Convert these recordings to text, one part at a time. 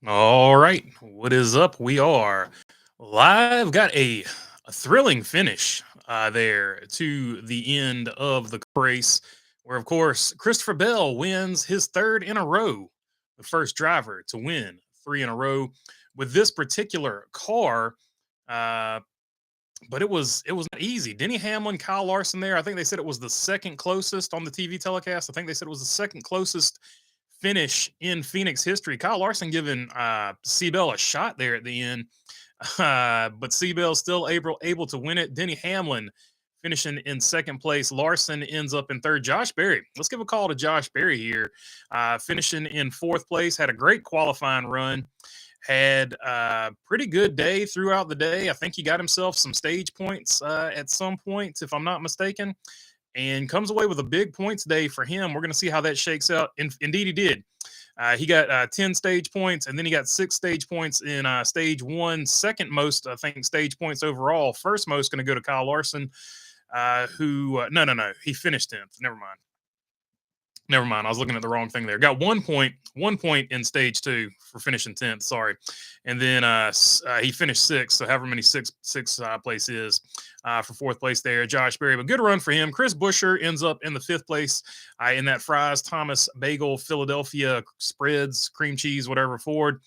All right, what is up? We are live. Got a thrilling finish there to the end of the race, where of course Christopher Bell wins his third in a row, the first driver to win three in a row with this particular car. Uh, but it was not easy. Denny Hamlin, Kyle Larson there. I think they said it was the second closest on the TV telecast. I think they said it was the second closest finish in Phoenix history. Kyle Larson giving Seabell a shot there at the end, but Seabell still able to win it. Denny Hamlin finishing in second place. Larson ends up in third. Josh Berry. Let's give a call to Josh Berry here, finishing in fourth place. Had a great qualifying run. Had a pretty good day throughout the day. I think he got himself some stage points at some points, if I'm not mistaken, and comes away with a big points day for him. We're going to see how that shakes out. Indeed, he did. He got 10 stage points, and then he got 6 stage points in stage one. Second most, I think, stage points overall. First most going to go to Kyle Larson, who, no. He finished 10th. Never mind. Never mind. I was looking at the wrong thing there. Got 1 point in stage two for finishing 10th. Sorry. And then he finished sixth. So however many six place is for fourth place there. Josh Berry, but good run for him. Chris Buescher ends up in the fifth place in that Fries Thomas Bagel Philadelphia spreads, cream cheese, whatever Ford.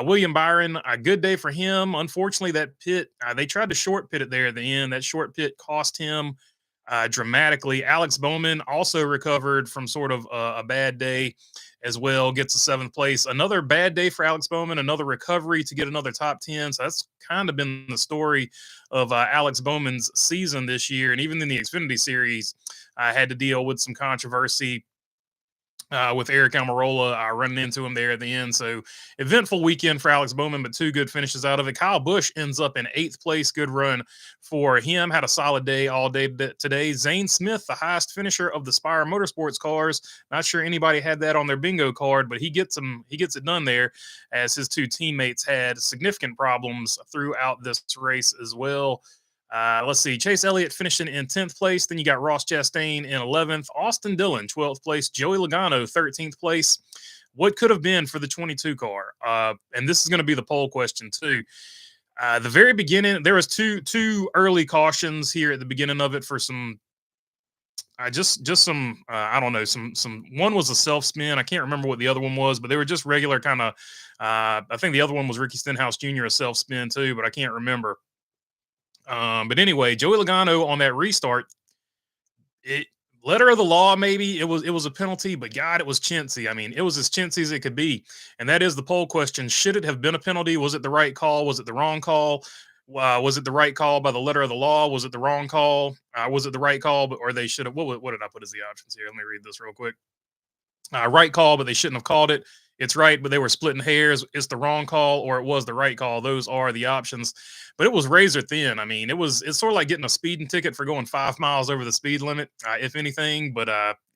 William Byron, a good day for him. Unfortunately, that pit, they tried to short pit it there at the end. That short pit cost him dramatically. Alex Bowman also recovered from sort of a bad day as well, gets a seventh place. Another bad day for Alex Bowman, another recovery to get another top 10. So that's kind of been the story of Alex Bowman's season this year. And even in the Xfinity Series, I had to deal with some controversy with Eric Almirola running into him there at the end. So eventful weekend for Alex Bowman, but two good finishes out of it. Kyle Busch ends up in eighth place. Good run for him. Had a solid day all day today. Zane Smith, the highest finisher of the Spire Motorsports cars. Not sure anybody had that on their bingo card, but he gets it done there, as his two teammates had significant problems throughout this race as well. Let's see. Chase Elliott finishing in 10th place. Then you got Ross Chastain in 11th. Austin Dillon, 12th place. Joey Logano, 13th place. What could have been for the 22 car? And this is going to be the poll question, too. The very beginning, there was two early cautions here at the beginning of it for some just some I don't know, some one was a self spin. I can't remember what the other one was, but they were just regular kind of I think the other one was Ricky Stenhouse Jr. a self spin too, but I can't remember. But anyway, Joey Logano on that restart, it letter of the law, maybe it was a penalty, but God, it was chintzy. I mean, it was as chintzy as it could be. And that is the poll question. Should it have been a penalty? Was it the right call? Was it the wrong call? Was it the right call by the letter of the law? Was it the wrong call? Was it the right call? Or they should have, what did I put as the options here? Let me read this real quick. Right call, but they shouldn't have called it. It's right, but they were splitting hairs. It's the wrong call, or it was the right call. Those are the options. But it was razor thin. I mean, it's sort of like getting a speeding ticket for going 5 miles over the speed limit, if anything. But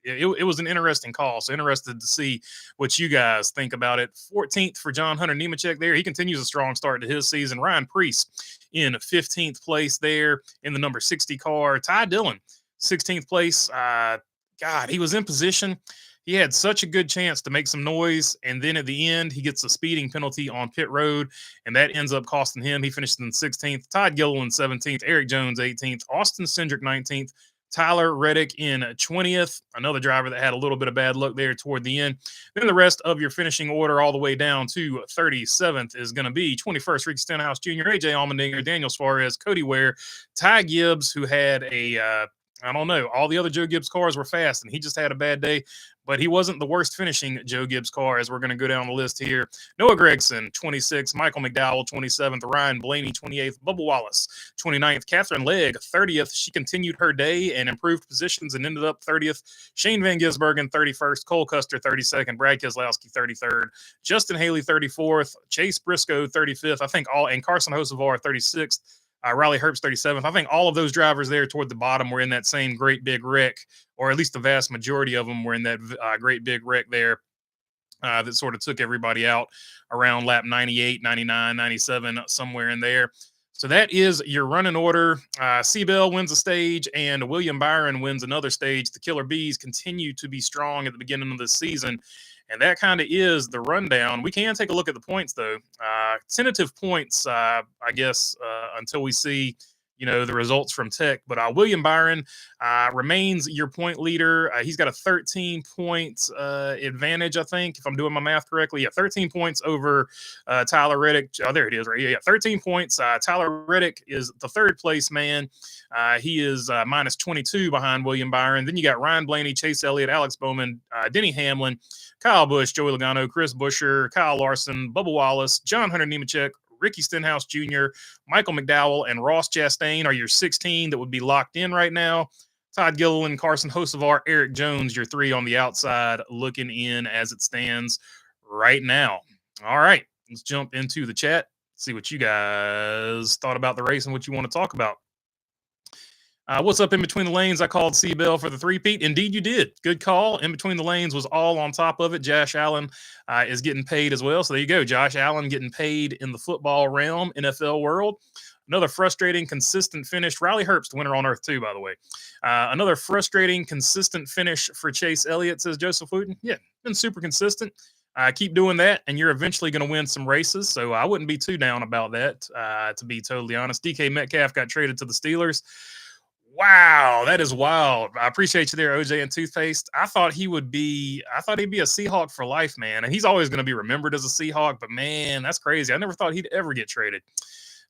it was an interesting call. So interested to see what you guys think about it. 14th for John Hunter Nemechek there. He continues a strong start to his season. Ryan Preece in 15th place there in the number 60 car. Ty Dillon, 16th place. God, he was in position. He had such a good chance to make some noise, and then at the end, he gets a speeding penalty on pit road, and that ends up costing him. He finished in 16th. Todd Gilliland 17th. Eric Jones 18th. Austin Cindric 19th. Tyler Reddick in 20th. Another driver that had a little bit of bad luck there toward the end. Then the rest of your finishing order all the way down to 37th is going to be 21st, Ricky Stenhouse Jr., AJ Allmendinger, Daniel Suarez, Cody Ware, Ty Gibbs, who had I don't know. All the other Joe Gibbs cars were fast, and he just had a bad day. But he wasn't the worst finishing Joe Gibbs car, as we're going to go down the list here. Noah Gragson, 26th. Michael McDowell, 27th. Ryan Blaney, 28th. Bubba Wallace, 29th. Catherine Legg, 30th. She continued her day and improved positions and ended up 30th. Shane Van Gisbergen, 31st. Cole Custer, 32nd. Brad Keselowski, 33rd. Justin Haley, 34th. Chase Briscoe, 35th. I think and Carson Hocevar, 36th. Riley Herbst, 37th. I think all of those drivers there toward the bottom were in that same great big wreck, or at least the vast majority of them were in that great big wreck there that sort of took everybody out around lap 98, 99, 97, somewhere in there. So that is your running order. Seabell wins a stage, and William Byron wins another stage. The Killer Bees continue to be strong at the beginning of this season. And that kind of is the rundown. We can take a look at the points, though. Tentative points, I guess, until we see, the results from Tech. But William Byron remains your point leader. He's got a 13 points advantage, I think, if I'm doing my math correctly. Yeah, 13 points over Tyler Reddick. Oh, there it is, right? Yeah, 13 points. Tyler Reddick is the third place man. He is minus 22 behind William Byron. Then you got Ryan Blaney, Chase Elliott, Alex Bowman, Denny Hamlin, Kyle Busch, Joey Logano, Chris Buescher, Kyle Larson, Bubba Wallace, John Hunter Nemechek, Ricky Stenhouse Jr., Michael McDowell, and Ross Chastain are your 16 that would be locked in right now. Todd Gilliland, Carson Hocevar, Eric Jones, your 3 on the outside looking in as it stands right now. All right, let's jump into the chat, see what you guys thought about the race and what you want to talk about. What's up in between the lanes? I called C-Bell for the three-peat. Indeed, you did. Good call. In between the lanes was all on top of it. Josh Allen is getting paid as well. So there you go. Josh Allen getting paid in the football realm, NFL world. Another frustrating, consistent finish. Riley Herbst, winner on earth too, by the way. Another frustrating, consistent finish for Chase Elliott, says Joseph Wooten. Yeah, been super consistent. Keep doing that, and you're eventually going to win some races. So I wouldn't be too down about that, to be totally honest. DK Metcalf got traded to the Steelers. Wow, that is wild. I appreciate you there, OJ and Toothpaste. I thought he'd be a Seahawk for life, man. And he's always going to be remembered as a Seahawk, but man, that's crazy. I never thought he'd ever get traded.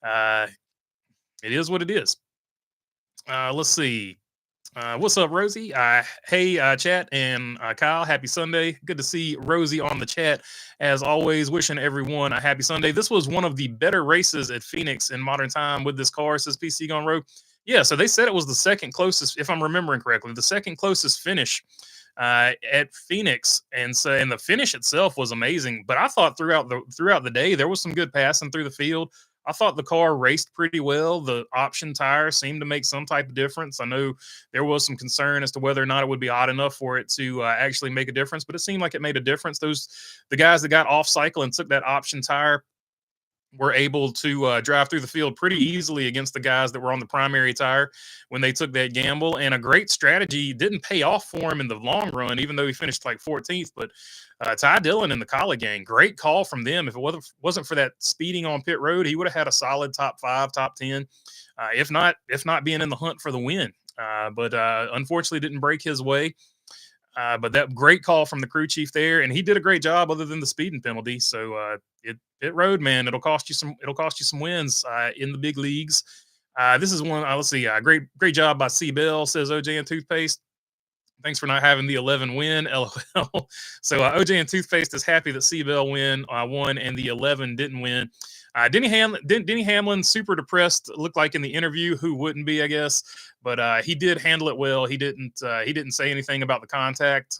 It is what it is. Let's see. What's up, Rosie? Hey, chat and Kyle, happy Sunday. Good to see Rosie on the chat. As always, wishing everyone a happy Sunday. This was one of the better races at Phoenix in modern time with this car, says PC Gone Rogue. Yeah, so they said it was the second closest, if I'm remembering correctly, the second closest finish at Phoenix, and the finish itself was amazing. But I thought throughout the day there was some good passing through the field. I thought the car raced pretty well. The option tire seemed to make some type of difference. I know there was some concern as to whether or not it would be hot enough for it to actually make a difference, but it seemed like it made a difference. The guys that got off cycle and took that option tire were able to drive through the field pretty easily against the guys that were on the primary tire when they took that gamble. And a great strategy didn't pay off for him in the long run, even though he finished like 14th. But Ty Dillon and the Collie gang, great call from them. If it wasn't for that speeding on pit road, he would have had a solid top 5, top 10, if not being in the hunt for the win. But unfortunately didn't break his way. But that great call from the crew chief there, and he did a great job other than the speeding penalty. So pit road, man, it'll cost you some wins in the big leagues. This is one. Let's see. Great job by C Bell, says OJ and Toothpaste. Thanks for not having the 11 win, LOL. So OJ and Toothpaste is happy that C Bell won and the 11 didn't win. Denny Hamlin, super depressed, looked like in the interview. Who wouldn't be, I guess. But he did handle it well. He didn't say anything about the contact,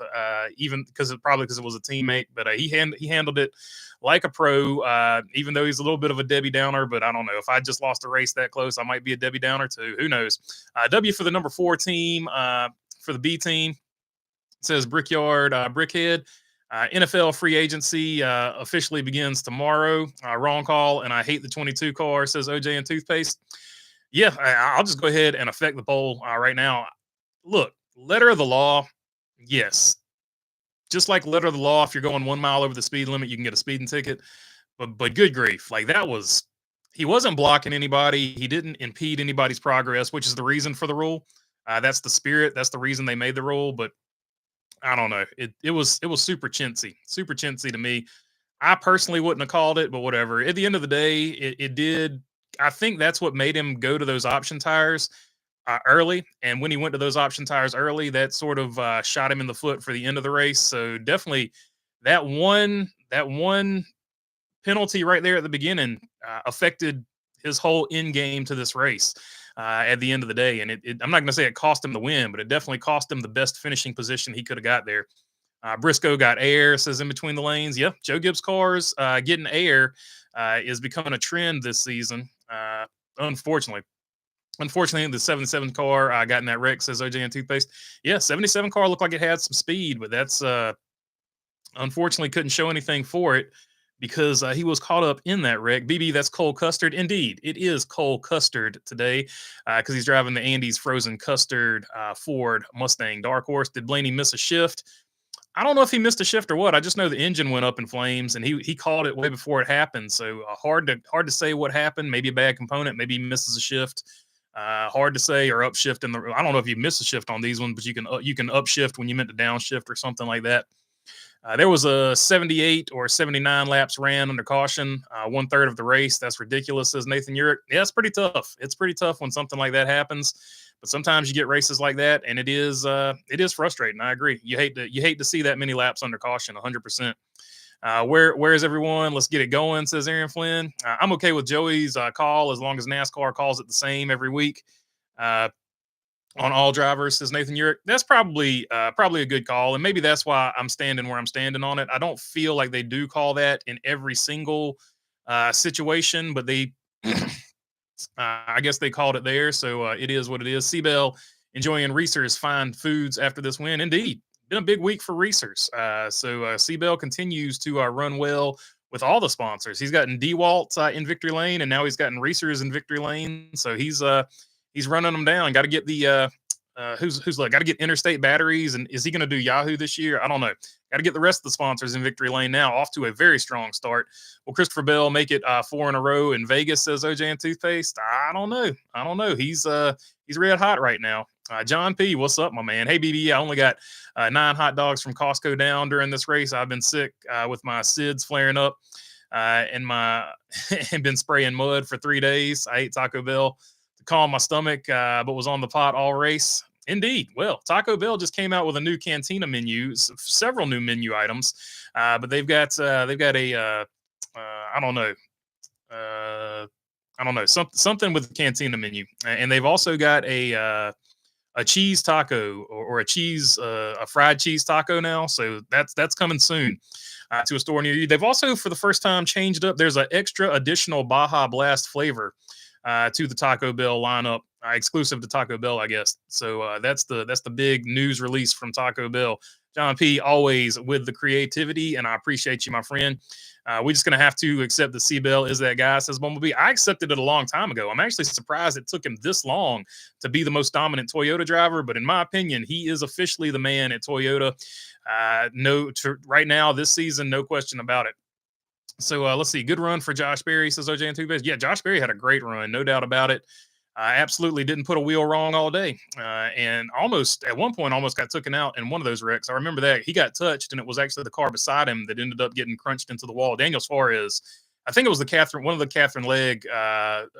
even because it was a teammate. But he handled it like a pro, even though he's a little bit of a Debbie Downer. But I don't know, if I just lost a race that close, I might be a Debbie Downer too. Who knows? W for the number 4 team, for the B team, says Brickyard Brickhead. NFL free agency officially begins tomorrow. Wrong call, and I hate the 22 car, says OJ and Toothpaste. Yeah, I'll just go ahead and affect the poll right now. Look, letter of the law, yes. Just like letter of the law, if you're going 1 mile over the speed limit, you can get a speeding ticket. But good grief, like he wasn't blocking anybody. He didn't impede anybody's progress, which is the reason for the rule. That's the spirit. That's the reason they made the rule. But I don't know. It was super chintzy to me. I personally wouldn't have called it, but whatever. At the end of the day, it did. I think that's what made him go to those option tires early. And when he went to those option tires early, that sort of shot him in the foot for the end of the race. So definitely that one penalty right there at the beginning affected his whole end game to this race at the end of the day. And I'm not going to say it cost him the win, but it definitely cost him the best finishing position he could have got there. Briscoe got air, says in between the lanes. Yep, Joe Gibbs cars getting air is becoming a trend this season. Unfortunately, the 77 car got in that wreck, says OJ and Toothpaste. Yeah, 77 car looked like it had some speed, but that's unfortunately couldn't show anything for it because he was caught up in that wreck. BB, that's Cole Custard. Indeed, it is Cole Custard today because he's driving the Andy's Frozen Custard Ford Mustang Dark Horse. Did Blaney miss a shift? I don't know if he missed a shift or what. I just know the engine went up in flames, and he called it way before it happened. So hard to say what happened. Maybe a bad component. Maybe he misses a shift. Hard to say, or upshift in the. I don't know if you miss a shift on these ones, but you can upshift when you meant to downshift or something like that. There was a 78 or 79 laps ran under caution, one third of the race. That's ridiculous, says Nathan Urich. Yeah, it's pretty tough. It's pretty tough when something like that happens. But sometimes you get races like that, and it is frustrating. I agree. You hate to see that many laps under caution, 100%. Where's everyone? Let's get it going, says Aaron Flynn. I'm okay with Joey's call as long as NASCAR calls it the same every week. Uh, on all drivers, says Nathan Urich. That's probably a good call, and maybe that's why I'm standing where I'm standing on it. I don't feel like they do call that in every single situation, but they, I guess they called it there, so it is what it is. Seabell enjoying Reese's fine foods after this win. Indeed, been a big week for Reese's. So Seabell continues to run well with all the sponsors. He's gotten DeWalt in victory lane, and now he's gotten Reese's in victory lane. So he's running them down. Got to get the who's like got to get Interstate Batteries, and is he going to do Yahoo this year? I don't know. Got to get the rest of the sponsors in victory lane now. Off to a very strong start. Will Christopher Bell make it four in a row in Vegas? Says OJ and Toothpaste. I don't know. I don't know. He's red hot right now. John P, what's up, my man? Hey, BB, I only got 9 hot dogs from Costco down during this race. I've been sick with my SIDS flaring up and my and been spraying mud for 3 days. I ate Taco Bell to calm my stomach, but was on the pot all race. Indeed. Well, Taco Bell just came out with a new cantina menu, several new menu items, but they've got I don't know. Uh, I don't know, something with the cantina menu, and they've also got a cheese taco or a fried cheese taco now. So that's coming soon to a store near you. They've also, for the first time, changed up. There's an extra additional Baja Blast flavor to the Taco Bell lineup, exclusive to Taco Bell, I guess. So that's the big news release from Taco Bell. John P, always with the creativity, and I appreciate you, my friend. We're just gonna have to accept that C-Bell is that guy, says Bumblebee. I accepted it a long time ago. I'm actually surprised it took him this long to be the most dominant Toyota driver, but in my opinion, he is officially the man at Toyota. Right now this season, no question about it. So let's see. Good run for Josh Berry, says OJ and Two Base. Yeah, Josh Berry had a great run, no doubt about it. Absolutely didn't put a wheel wrong all day, and almost at one point almost got taken out in one of those wrecks. I remember that he got touched, and it was actually the car beside him that ended up getting crunched into the wall. Daniel Suarez, I think it was one of the Catherine Legg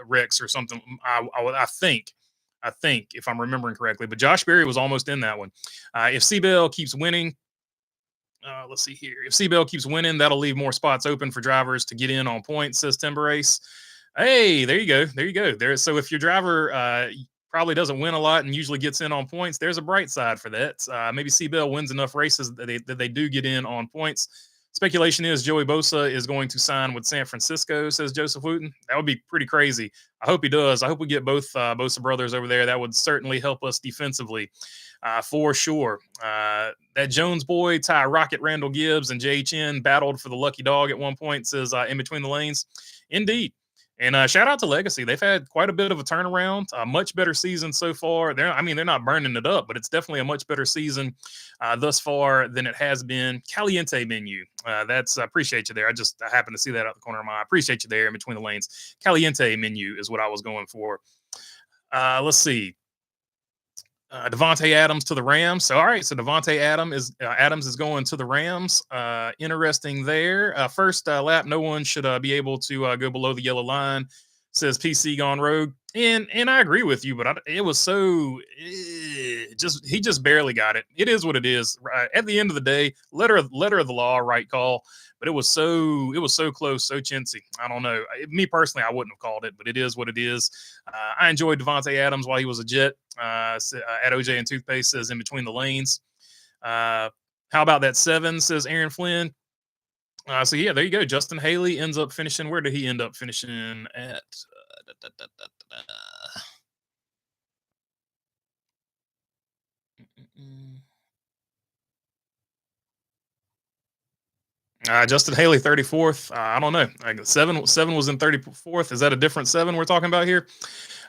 wrecks or something. I think if I'm remembering correctly, but Josh Berry was almost in that one. If Seabell keeps winning, let's see here. If Seabell keeps winning, that'll leave more spots open for drivers to get in on points, says Timber Ace. Hey, there you go. There you go. So if your driver probably doesn't win a lot and usually gets in on points, there's a bright side for that. Maybe Seabell wins enough races that they do get in on points. Speculation is Joey Bosa is going to sign with San Francisco, says Joseph Wooten. That would be pretty crazy. I hope he does. I hope we get both Bosa brothers over there. That would certainly help us defensively, for sure. That Jones boy, Ty Rocket, Randall Gibbs, and JHN battled for the lucky dog at one point, says in between the lanes. Indeed. And shout out to Legacy. They've had quite a bit of a turnaround, a much better season so far. They're not burning it up, but it's definitely a much better season thus far than it has been. Caliente menu. I appreciate you there. I happened to see that out the corner of my eye. I appreciate you there in between the lanes. Caliente menu is what I was going for. Let's see. Devontae Adams to the Rams. So all right, so Devontae Adams is going to the Rams. Interesting there. First lap, no one should be able to go below the yellow line, says PC Gone Rogue. And I agree with you, but it was so he just barely got it. It is what it is. At the end of the day, letter of the law, right call. But it was so close, so chintzy. I don't know. Me personally, I wouldn't have called it, but it is what it is. I enjoyed Devontae Adams while he was a Jet. At OJ and Toothpaste says in between the lanes. How about that 7, says Aaron Flynn. So yeah, there you go. Justin Haley ends up finishing. Where did he end up finishing at? Justin Haley, 34th. I don't know. Like seven was in 34th. Is that a different seven we're talking about here?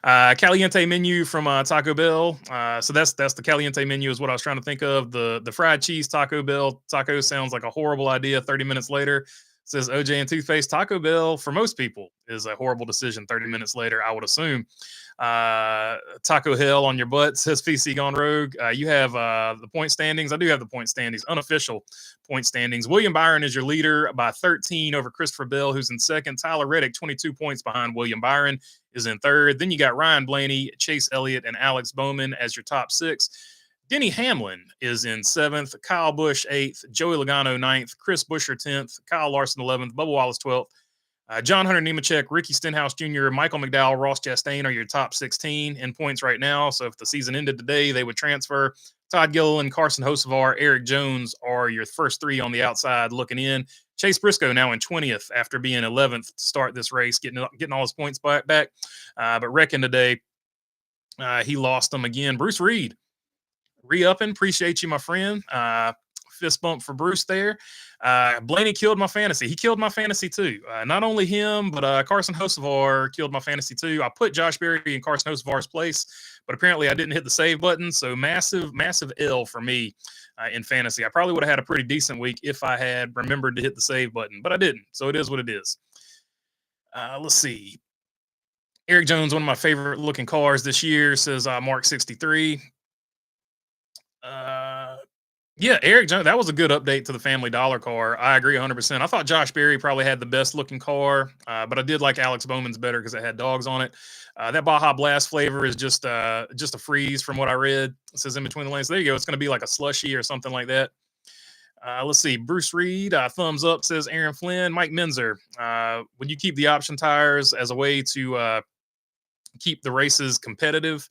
Caliente menu from Taco Bell. So that's the Caliente menu is what I was trying to think of. The fried cheese Taco Bell taco sounds like a horrible idea. 30 minutes later, says OJ and Toothpaste. Taco Bell for most people is a horrible decision. 30 minutes later, I would assume. Taco Hill on your butt, says PC Gone Rogue. You have the point standings. I do have the point standings, unofficial point standings. William Byron is your leader by 13 over Christopher Bell, who's in second. Tyler Reddick, 22 points behind William Byron, is in third. Then you got Ryan Blaney, Chase Elliott, and Alex Bowman as your top six. Denny Hamlin is in seventh. Kyle Busch, eighth. Joey Logano, ninth. Chris Buescher, 10th. Kyle Larson, 11th. Bubba Wallace, 12th. John Hunter Nemechek, Ricky Stenhouse Jr., Michael McDowell, Ross Chastain are your top 16 in points right now. So if the season ended today, they would transfer. Todd Gilliland, Carson Hocevar, Eric Jones are your first three on the outside looking in. Chase Briscoe now in 20th after being 11th to start this race, getting all his points back. But wrecking today, he lost them again. Bruce Reed, re-upping. Appreciate you, my friend. Fist bump for Bruce there. Blaney killed my fantasy. He killed my fantasy too. Not only him, but Carson Hocevar killed my fantasy too. I put Josh Berry in Carson Hocevar's place, but apparently I didn't hit the save button. So massive L for me in fantasy. I probably would have had a pretty decent week if I had remembered to hit the save button, but I didn't. So it is what it is. Let's see. Eric Jones, one of my favorite looking cars this year, says Mark 63. Yeah, Eric Jones, that was a good update to the Family Dollar car. I agree 100%. I thought Josh Berry probably had the best looking car, but I did like Alex Bowman's better because it had dogs on it. That Baja Blast flavor is just a freeze from what I read. It says in between the lanes. There you go. It's going to be like a slushy or something like that. Let's see. Bruce Reed, thumbs up, says Aaron Flynn. Mike Menzer, would you keep the option tires as a way to keep the races competitive?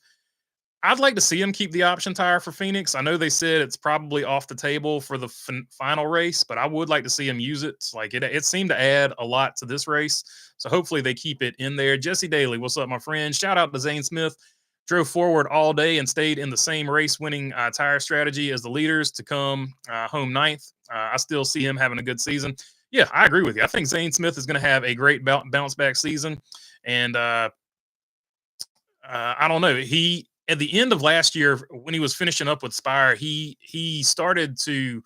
I'd like to see him keep the option tire for Phoenix. I know they said it's probably off the table for the final race, but I would like to see him use it. Like it seemed to add a lot to this race. So hopefully they keep it in there. Jesse Daly, what's up, my friend? Shout out to Zane Smith. Drove forward all day and stayed in the same race-winning tire strategy as the leaders to come home ninth. I still see him having a good season. Yeah, I agree with you. I think Zane Smith is going to have a great bounce-back season. And I don't know. At the end of last year, when he was finishing up with Spire, he started to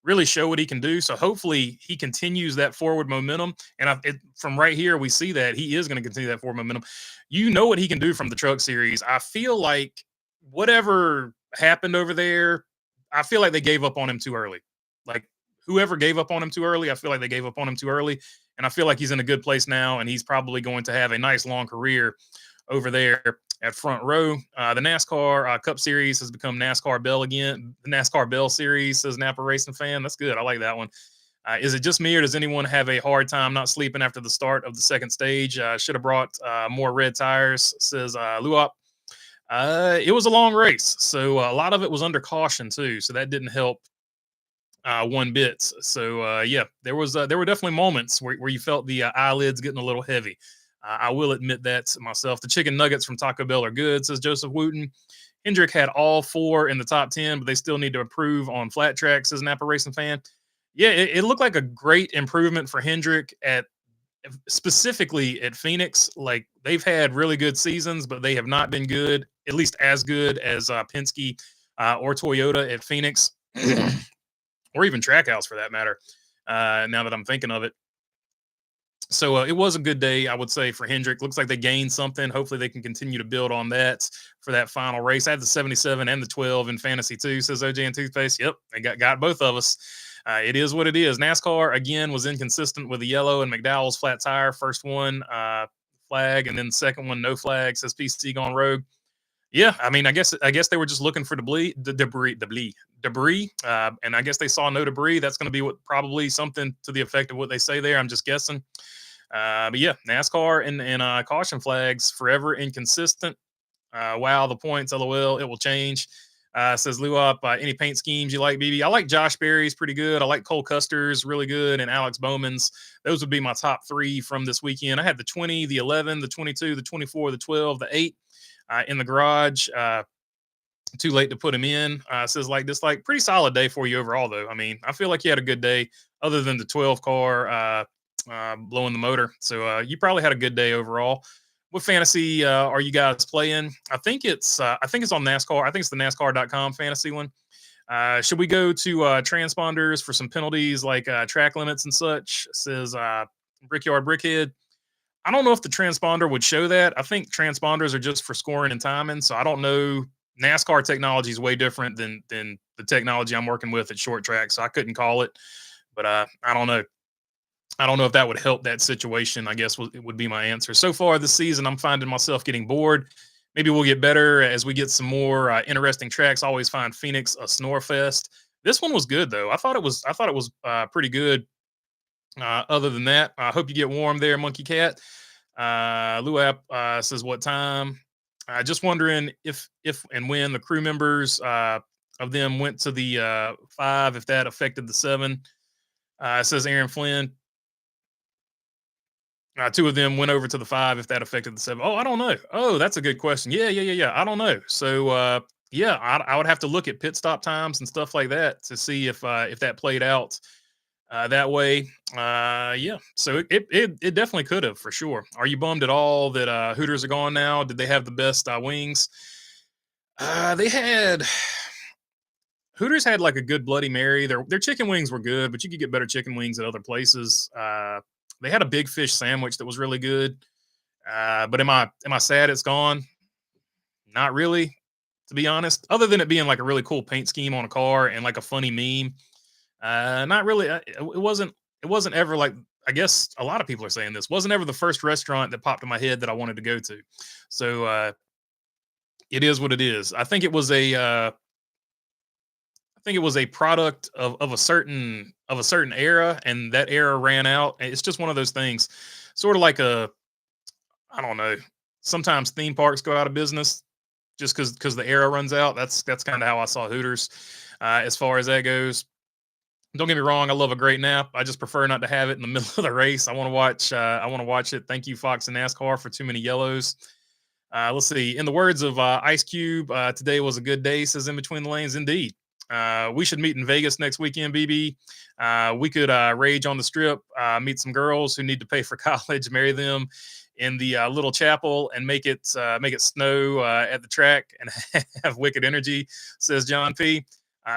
really show what he can do. So hopefully he continues that forward momentum. And from right here, we see that he is going to continue that forward momentum. You know what he can do from the Truck Series. I feel like whatever happened over there, I feel like they gave up on him too early. Like whoever gave up on him too early, I feel like they gave up on him too early. And I feel like he's in a good place now, and he's probably going to have a nice long career over there at front row. The NASCAR Cup Series has become NASCAR Bell again. The NASCAR Bell Series, says Napa Racing Fan. That's good. I like that one. Is it just me, or does anyone have a hard time not sleeping after the start of the second stage? Should have brought more red tires, says Luop. It was a long race, so a lot of it was under caution too, so that didn't help one bit. So yeah, there were definitely moments where you felt the eyelids getting a little heavy. I will admit that myself. The chicken nuggets from Taco Bell are good, says Joseph Wooten. Hendrick had all four in the top 10, but they still need to improve on flat track, says Napa Racing Fan. Yeah, it looked like a great improvement for Hendrick specifically at Phoenix. Like they've had really good seasons, but they have not been good, at least as good as Penske or Toyota at Phoenix, or even Trackhouse for that matter. Now that I'm thinking of it. So it was a good day, I would say, for Hendrick. Looks like they gained something. Hopefully they can continue to build on that for that final race. I had the 77 and the 12 in fantasy too, says OJ and Toothpaste. Yep, they got both of us. It is what it is. NASCAR, again, was inconsistent with the yellow and McDowell's flat tire. First one, flag, and then the second one, no flag, says PC Gone Rogue. Yeah, I mean, I guess they were just looking for debris, and I guess they saw no debris. That's going to be probably something to the effect of what they say there. I'm just guessing. But yeah, NASCAR and caution flags forever inconsistent. Wow, the points, LOL, it will change. Says Luop, any paint schemes you like, BB? I like Josh Berry's pretty good. I like Cole Custer's really good, and Alex Bowman's. Those would be my top three from this weekend. I had the 20, the 11, the 22, the 24, the 12, the 8 in the garage. Too late to put him in. Says like dislike. Pretty solid day for you overall, though. I mean, I feel like you had a good day. other than the 12 car blowing the motor. So you probably had a good day overall. What fantasy are you guys playing? I think it's on NASCAR. I think it's the NASCAR.com fantasy one. Should we go to transponders for some penalties like track limits and such? Says Brickyard Brickhead. I don't know if the transponder would show that. I think transponders are just for scoring and timing. So I don't know. NASCAR technology is way different than the technology I'm working with at short track. So I couldn't call it, but I don't know. I don't know if that would help that situation. I guess it would be my answer. So far this season, I'm finding myself getting bored. Maybe we'll get better as we get some more interesting tracks. I always find Phoenix a snore fest. This one was good though. I thought it was pretty good. Other than that, I hope you get warm there, Monkey Cat. Luap says what time? Just wondering if and when the crew members of them went to the five, if that affected the seven. Says Aaron Flynn. Two of them went over to the five, if that affected the seven. Oh, I don't know. Oh, that's a good question. Yeah. I don't know. So yeah, I would have to look at pit stop times and stuff like that to see if that played out that way. Yeah, so it definitely could have for sure. Are you bummed at all that Hooters are gone now? Did they have the best wings? They had Hooters had like a good Bloody Mary. Their chicken wings were good, but you could get better chicken wings at other places. They had a big fish sandwich that was really good. But am I sad it's gone? Not really, to be honest. Other than it being like a really cool paint scheme on a car and like a funny meme. Not really. It wasn't ever like. I guess a lot of people are saying this wasn't ever the first restaurant that popped in my head that I wanted to go to. So it is what it is. I think it was a product of a certain era, and that era ran out. It's just one of those things, sort of like I don't know. Sometimes theme parks go out of business just because the era runs out. That's kind of how I saw Hooters as far as that goes. Don't get me wrong, I love a great nap. I just prefer not to have it in the middle of the race. I want to watch. I want to watch it. Thank you, Fox and NASCAR, for too many yellows. Let's see. In the words of Ice Cube, today was a good day. Says in between the lanes, indeed. We should meet in Vegas next weekend, BB. We could rage on the strip, meet some girls who need to pay for college, marry them in the little chapel, and make it snow at the track and have wicked energy. Says John P.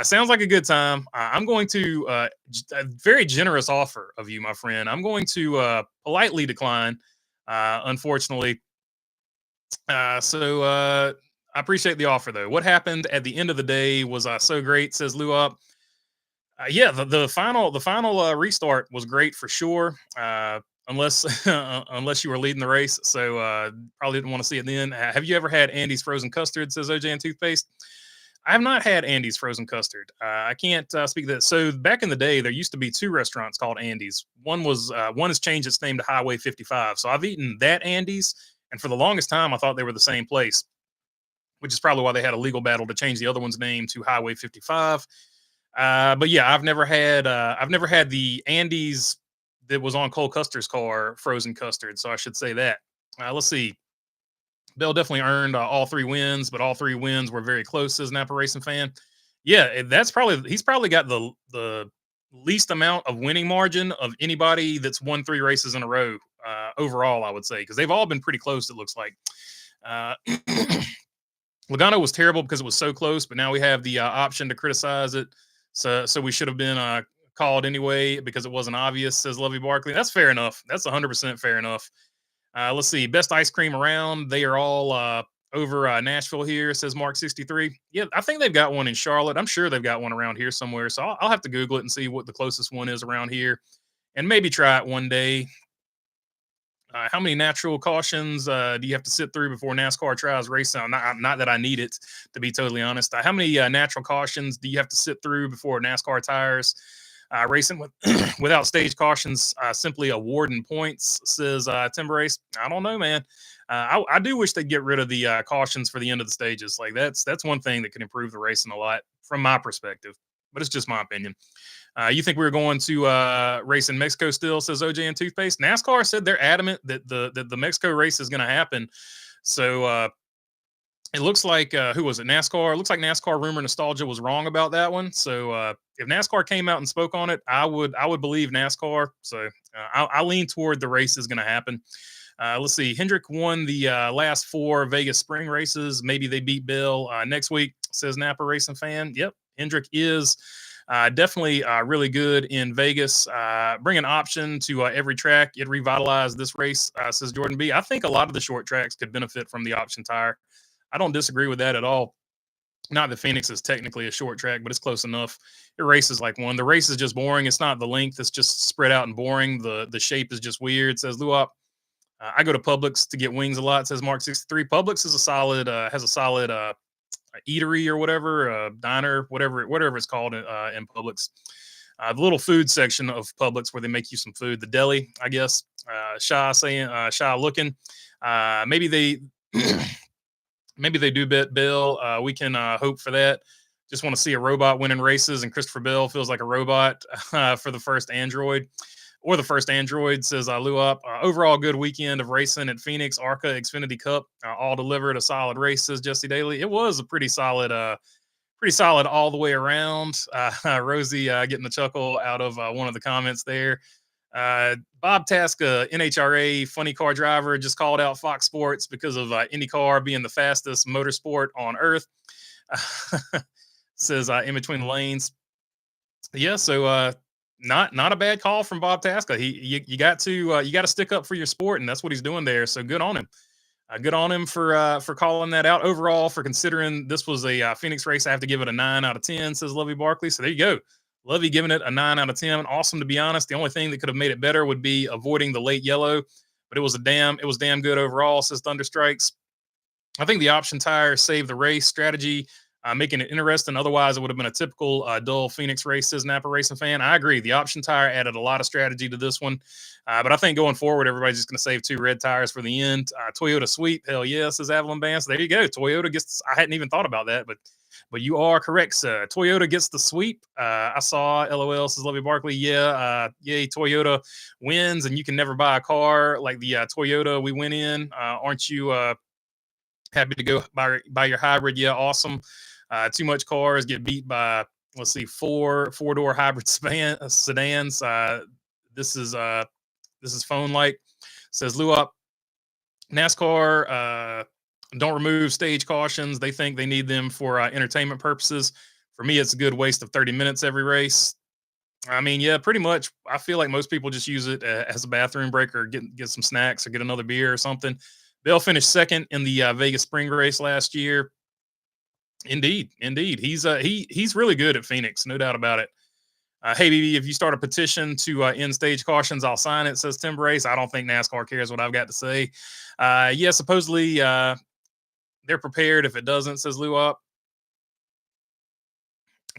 Sounds like a good time. I'm going to a very generous offer of you, my friend. I'm going to politely decline, unfortunately. So I appreciate the offer, though. What happened at the end of the day was so great, says Luop. Yeah, the final restart was great for sure. Unless unless you were leading the race, so probably didn't want to see it then. Have you ever had Andy's frozen custard? Says OJ and toothpaste. I have not had Andy's frozen custard. I can't speak to that. So back in the day, there used to be two restaurants called Andy's. One has changed its name to Highway 55. So I've eaten that Andy's, and for the longest time, I thought they were the same place, which is probably why they had a legal battle to change the other one's name to Highway 55. But yeah, I've never had the Andy's that was on Cole Custer's car frozen custard. So I should say that. Let's see. Bell definitely earned all three wins, but all three wins were very close as an Napa Racing fan. Yeah, he's probably got the least amount of winning margin of anybody that's won three races in a row overall. I would say because they've all been pretty close. It looks like. Uh, Logano was terrible because it was so close, but now we have the option to criticize it. So we should have been called anyway because it wasn't obvious. Says Lovey Barkley. That's fair enough. That's 100% fair enough. Let's see. Best ice cream around. They are all over Nashville here, says Mark63. Yeah, I think they've got one in Charlotte. I'm sure they've got one around here somewhere. So I'll have to Google it and see what the closest one is around here and maybe try it one day. How many natural cautions do you have to sit through before NASCAR tries racing? Not that I need it, to be totally honest. How many natural cautions do you have to sit through before NASCAR tires racing with without stage cautions? Simply awarding points, says Tim Brace. I don't know, man. I do wish they'd get rid of the cautions for the end of the stages. Like that's one thing that could improve the racing a lot from my perspective, but it's just my opinion. You think we were going to race in Mexico still, says OJ and Toothpaste. NASCAR said they're adamant that the Mexico race is going to happen. So It looks like who was it? NASCAR. It looks like NASCAR Rumor Nostalgia was wrong about that one. So if NASCAR came out and spoke on it, I would believe NASCAR. So I lean toward the race is going to happen. Let's see. Hendrick won the last four Vegas spring races. Maybe they beat Bill next week, says Napa Racing Fan. Yep. Hendrick is definitely really good in Vegas. Bring an option to every track. It revitalized this race, says Jordan B. I think a lot of the short tracks could benefit from the option tire. I don't disagree with that at all. Not that Phoenix is technically a short track, but it's close enough. It races like one. The race is just boring. It's not the length. It's just spread out and boring. The shape is just weird, says Luop. I go to Publix to get wings a lot, says Mark 63. Publix is a solid, has a solid eatery or whatever, diner, whatever it's called in Publix. The little food section of Publix where they make you some food, the deli, I guess. Shy looking. Maybe they maybe they do bet Bill. We can hope for that. Just want to see a robot winning races, and Christopher Bell feels like a robot for the first Android. Or the first Android, says Luop. Overall, good weekend of racing at Phoenix, ARCA, Xfinity Cup, all delivered a solid race, says Jesse Daly. It was a pretty solid all the way around. Rosie getting the chuckle out of one of the comments there. Bob Tasca, NHRA funny car driver, just called out Fox Sports because of IndyCar being the fastest motorsport on earth. Says in between the lanes. Yeah, so not a bad call from Bob Tasca. You got to stick up for your sport, and that's what he's doing there. So good on him. Good on him for calling that out. Overall, for considering this was a Phoenix race, I have to give it a 9 out of 10, says Lovey Barkley. So there you go. Lovey giving it a 9 out of 10. Awesome, to be honest. The only thing that could have made it better would be avoiding the late yellow, but it was damn good overall, says Thunderstrikes. I think the option tire saved the race strategy, making it interesting. Otherwise, it would have been a typical dull Phoenix race, says Napa Racing Fan. I agree. The option tire added a lot of strategy to this one. But I think going forward, everybody's just going to save 2 red tires for the end. Toyota sweep. Hell yeah, says Avalon Band. So there you go. Toyota gets, I hadn't even thought about that, but you are correct, sir. Toyota gets the sweep. I saw LOL, says Lovey Barkley. Yeah, yay, Toyota wins, and you can never buy a car like the Toyota we went in. Aren't you happy to go buy your hybrid? Yeah, awesome. Too much cars get beat by, let's see, four-door hybrid sedans. This is phone like, says Luop. NASCAR don't remove stage cautions. They think they need them for entertainment purposes. For me, it's a good waste of 30 minutes every race. I mean, yeah, pretty much. I feel like most people just use it as a bathroom break or get some snacks or get another beer or something. Bill finished second in the Vegas spring race last year. Indeed. He's really good at Phoenix, no doubt about it. Hey, BB, if you start a petition to end stage cautions, I'll sign it, says Tim Brace. I don't think NASCAR cares what I've got to say. Yeah, supposedly they're prepared if it doesn't, says Luop.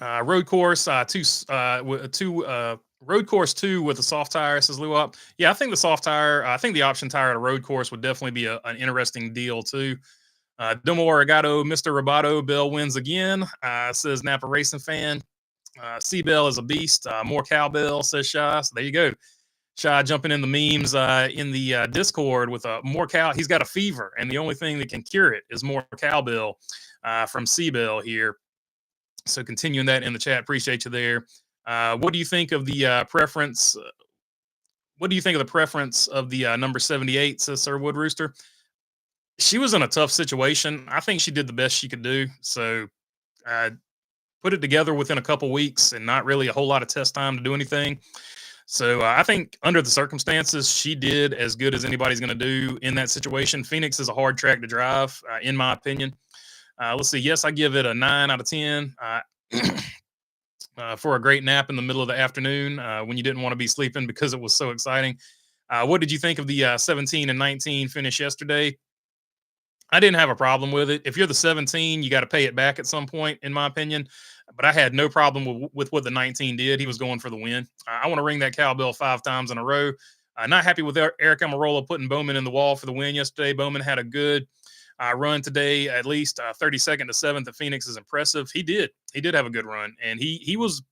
Road course road course 2 with a soft tire, says Luop. Yeah, I think the soft tire, I think the option tire at a road course would definitely be an interesting deal too. Domo Arigato, Mr. Roboto, Bell wins again, says Napa Racing Fan. C-Bell is a beast. More cowbell, says Shy. So there you go. Shy jumping in the memes in the Discord with more cow. He's got a fever, and the only thing that can cure it is more cowbell from C-Bell here. So continuing that in the chat. Appreciate you there. What do you think of the preference? What do you think of the preference of the number 78, says Sir Wood Rooster? She was in a tough situation. I think she did the best she could do. So put it together within a couple weeks and not really a whole lot of test time to do anything. So I think under the circumstances, she did as good as anybody's going to do in that situation. Phoenix is a hard track to drive, in my opinion. Let's see. Yes, I give it a 9 out of 10 for a great nap in the middle of the afternoon when you didn't want to be sleeping because it was so exciting. What did you think of the 17 and 19 finish yesterday? I didn't have a problem with it. If you're the 17, you got to pay it back at some point, in my opinion. But I had no problem with what the 19 did. He was going for the win. I want to ring that cowbell 5 times in a row. Not happy with Eric Almirola putting Bowman in the wall for the win yesterday. Bowman had a good run today, at least 32nd to 7th at Phoenix is impressive. He did have a good run, and he was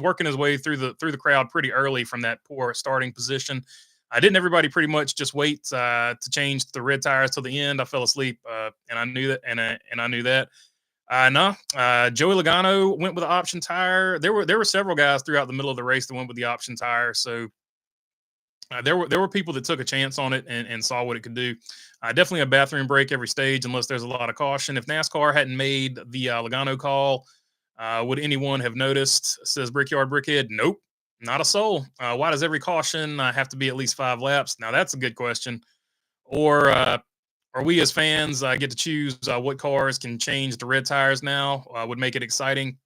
working his way through the crowd pretty early from that poor starting position. Didn't everybody pretty much just wait to change the red tires till the end? I fell asleep, and I knew that, and I knew that. No, Joey Logano went with the option tire. There were several guys throughout the middle of the race that went with the option tire. So there were people that took a chance on it and saw what it could do. Definitely a bathroom break every stage, unless there's a lot of caution. If NASCAR hadn't made the Logano call, would anyone have noticed? Says Brickyard Brickhead. Nope, not a soul. Why does every caution have to be at least 5 laps? Now that's a good question. Or are we as fans get to choose what cars can change the red tires now? Would make it exciting.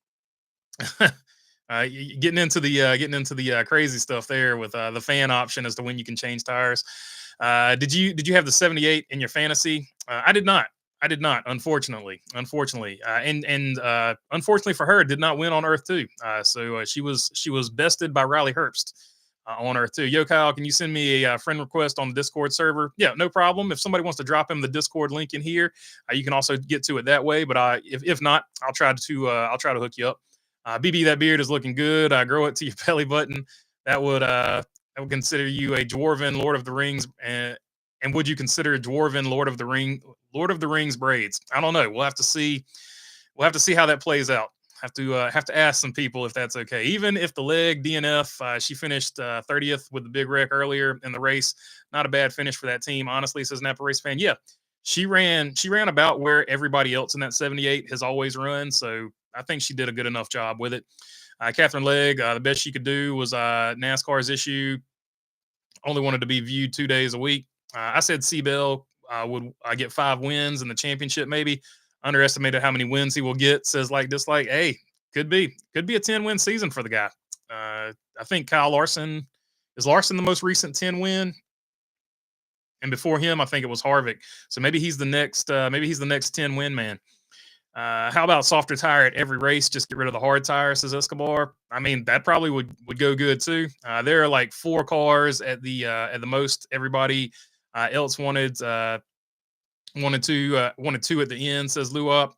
Getting into the crazy stuff there with the fan option as to when you can change tires. Did you have the 78 in your fantasy? I did not. I did not. Unfortunately, and unfortunately for her, did not win on Earth 2. So she was bested by Riley Herbst on Earth 2. Yo, Kyle, can you send me a friend request on the Discord server? Yeah, no problem. If somebody wants to drop him the Discord link in here, you can also get to it that way. But if not, I'll try to hook you up. BB, that beard is looking good. Grow it to your belly button. That would consider you a dwarven Lord of the Rings. And would you consider a dwarven Lord of the Rings braids? I don't know. We'll have to see. We'll have to see how that plays out. Have to ask some people if that's okay. Even if the leg DNF, she finished 30th with the big wreck earlier in the race. Not a bad finish for that team, honestly. Says Napa Race fan. Yeah, she ran about where everybody else in that 78 has always run. So I think she did a good enough job with it. Catherine Legg, the best she could do was NASCAR's issue. Only wanted to be viewed 2 days a week. I said Seabell would get 5 wins in the championship, maybe. Underestimated how many wins he will get. Says like dislike. Hey, could be a 10-win season for the guy. I think Kyle Larson is the most recent 10-win, and before him, I think it was Harvick. So maybe he's the next. Maybe he's the next 10-win man. How about softer tire at every race? Just get rid of the hard tire, says Escobar. I mean, that probably would go good too. There are like 4 cars at the most. Everybody else wanted two at the end, says Luop.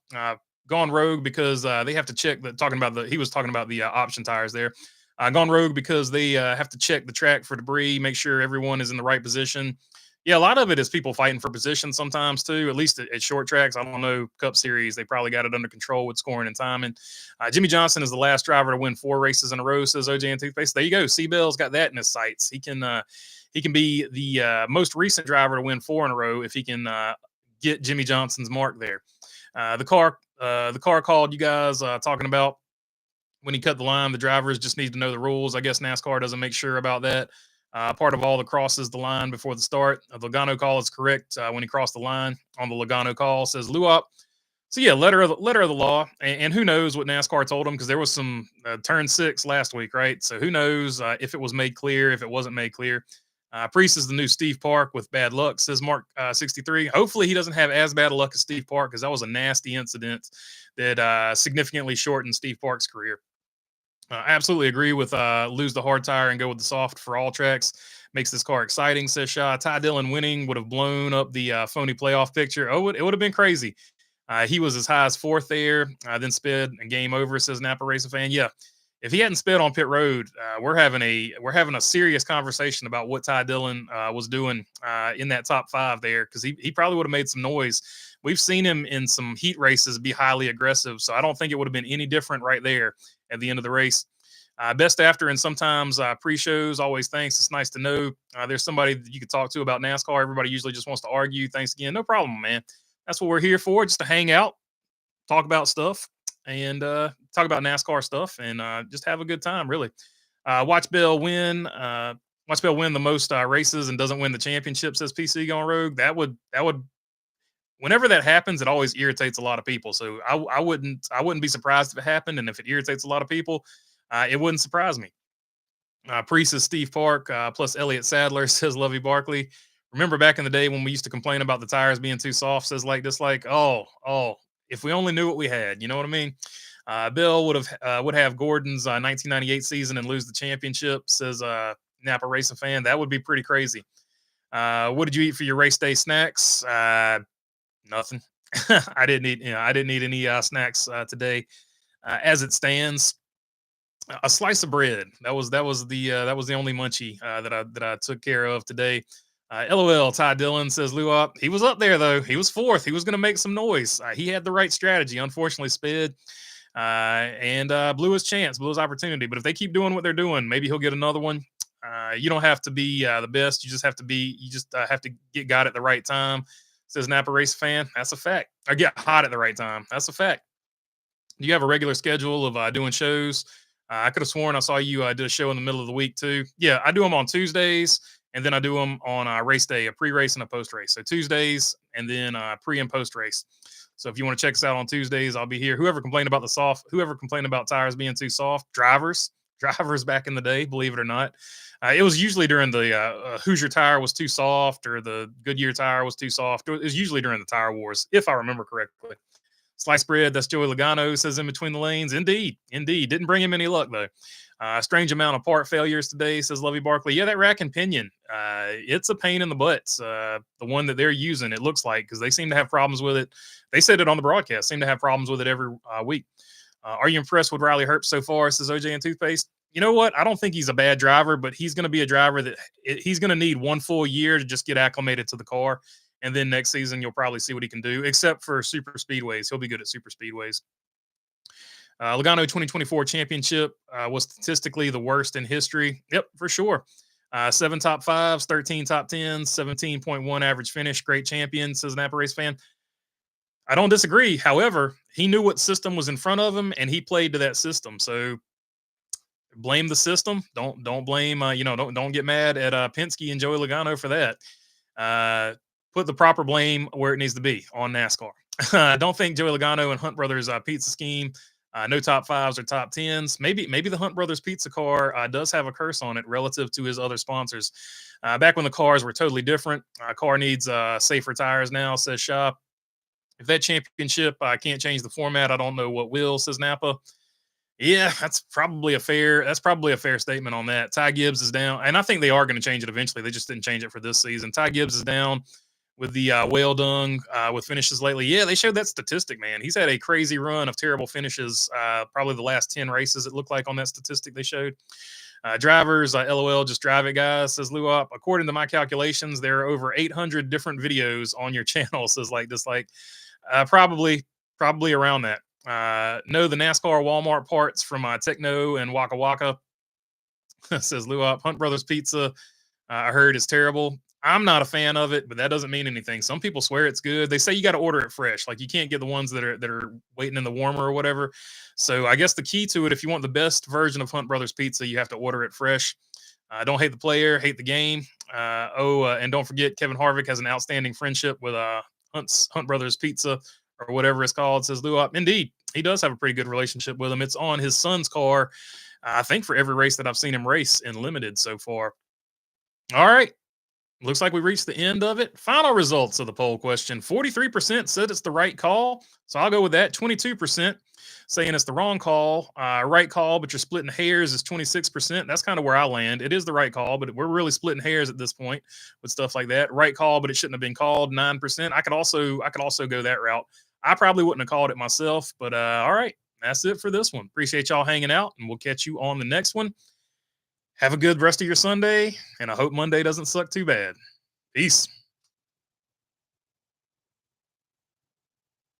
Gone rogue because they have to check he was talking about the option tires there. Gone rogue because they have to check the track for debris, make sure everyone is in the right position. Yeah, a lot of it is people fighting for position sometimes too, at least at short tracks. I don't know, Cup Series, they probably got it under control with scoring and timing. Jimmy Johnson is the last driver to win 4 races in a row, says OJ and Toothpaste. There you go. Seabell's got that in his sights. He can be the most recent driver to win 4 in a row if he can get Jimmy Johnson's mark there. The car called you guys talking about when he cut the line. The drivers just need to know the rules. I guess NASCAR doesn't make sure about that. Part of all the crosses the line before the start. The Logano call is correct when he crossed the line on the Logano call, says Luop. So yeah, letter of the law, and who knows what NASCAR told him, because there was some turn 6 last week, right? So who knows if it was made clear, if it wasn't made clear. Priest is the new Steve Park with bad luck, says Mark 63. Hopefully he doesn't have as bad a luck as Steve Park, because that was a nasty incident that significantly shortened Steve Park's career. I absolutely agree with lose the hard tire and go with the soft for all tracks. Makes this car exciting, says Shaw. Ty Dillon winning would have blown up the phony playoff picture. Oh, it would have been crazy. He was as high as 4th there, then sped and game over, says Napa Racing fan. Yeah, if he hadn't sped on pit road, we're having a serious conversation about what Ty Dillon was doing in that top 5 there, because he probably would have made some noise. We've seen him in some heat races be highly aggressive, so I don't think it would have been any different right there at the end of the race. Best after and sometimes pre-shows. Always thanks. It's nice to know there's somebody that you could talk to about NASCAR. Everybody usually just wants to argue. Thanks again. No problem, man. That's what we're here for, just to hang out, talk about stuff, and talk about NASCAR stuff, and just have a good time, really. Watch Bell win the most races and doesn't win the championship, says PC Gone Rogue. That would whenever that happens, it always irritates a lot of people. So I wouldn't be surprised if it happened, and if it irritates a lot of people, it wouldn't surprise me. Priest is Steve Park plus Elliott Sadler, says Lovey Barkley. Remember back in the day when we used to complain about the tires being too soft, says like dislike. Oh, if we only knew what we had, you know what I mean? Bill would have Gordon's 1998 season and lose the championship, says Napa Racing fan. That would be pretty crazy. What did you eat for your race day snacks? Nothing. I didn't eat any snacks today. As it stands, A slice of bread. That was the only munchie that I took care of today. LOL. Ty Dillon says Lou up. He was up there though. He was fourth. He was going to make some noise. He had the right strategy. Unfortunately, sped and blew his chance, blew his opportunity. But if they keep doing what they're doing, maybe he'll get another one. You don't have to be the best. You just have to be. You just have to get got at the right time. Says Napa Race fan. That's a fact. Or get hot at the right time. That's a fact. Do you have a regular schedule of doing shows? I could have sworn I saw you did a show in the middle of the week too. Yeah, I do them on Tuesdays, and then I do them on race day, a pre-race and a post-race. So Tuesdays, and then pre and post-race. So if you want to check us out on Tuesdays, I'll be here. Whoever complained about tires being too soft, drivers back in the day, believe it or not. It was usually during the Hoosier tire was too soft, or the Goodyear tire was too soft. It was usually during the tire wars, if I remember correctly. Sliced bread, that's Joey Logano, says in between the lanes. Indeed. Didn't bring him any luck, though. Strange amount of part failures today, says Lovey Barkley. Yeah, that rack and pinion, it's a pain in the butts. The one that they're using, it looks like, because they seem to have problems with it. They said it on the broadcast, seem to have problems with it every week. Are you impressed with Riley Herbst so far, says OJ and Toothpaste? You know what? I don't think he's a bad driver, but he's going to be a driver that he's going to need one full year to just get acclimated to the car. And then next season, you'll probably see what he can do, except for super speedways. He'll be good at super speedways. Logano 2024 championship was statistically the worst in history. Yep, for sure. 7 top 5s, 13 top 10s, 17.1 average finish. Great champion, says an Napa Race fan. I don't disagree. However, he knew what system was in front of him, and he played to that system. So blame the system. Don't blame. Don't get mad at Penske and Joey Logano for that. Put the proper blame where it needs to be, on NASCAR. I don't think Joey Logano and Hunt Brothers pizza scheme, no top 5s or top 10s. Maybe the Hunt Brothers pizza car does have a curse on it relative to his other sponsors. Back when the cars were totally different, car needs safer tires now, says Shop. If that championship can't change the format, I don't know what will, says Napa. Yeah, that's probably a fair statement on that. Ty Gibbs is down, and I think they are going to change it eventually. They just didn't change it for this season. Ty Gibbs is down with the whale dung with finishes lately. Yeah, they showed that statistic, man. He's had a crazy run of terrible finishes, probably the last 10 races, it looked like, on that statistic they showed. Drivers, LOL, just drive it, guys, says Lou Up. According to my calculations, there are over 800 different videos on your channel, says like dislike. Probably around that. No, the NASCAR Walmart parts from Techno and Waka Waka, says Lou Up. Hunt Brothers Pizza, I heard, is terrible. I'm not a fan of it, but that doesn't mean anything. Some people swear it's good. They say you got to order it fresh. Like, you can't get the ones that are waiting in the warmer or whatever. So I guess the key to it, if you want the best version of Hunt Brothers Pizza, you have to order it fresh. Don't hate the player, hate the game. And don't forget, Kevin Harvick has an outstanding friendship with Hunt Brothers Pizza, or whatever it's called, says Lou Up. Indeed, he does have a pretty good relationship with him. It's on his son's car, I think, for every race that I've seen him race in limited so far. All right. Looks like we reached the end of it. Final results of the poll question. 43% said it's the right call, so I'll go with that. 22% saying it's the wrong call. Right call, but you're splitting hairs is 26%. That's kind of where I land. It is the right call, but we're really splitting hairs at this point with stuff like that. Right call, but it shouldn't have been called, 9%. I could also go that route. I probably wouldn't have called it myself, but all right. That's it for this one. Appreciate y'all hanging out, and we'll catch you on the next one. Have a good rest of your Sunday, and I hope Monday doesn't suck too bad. Peace.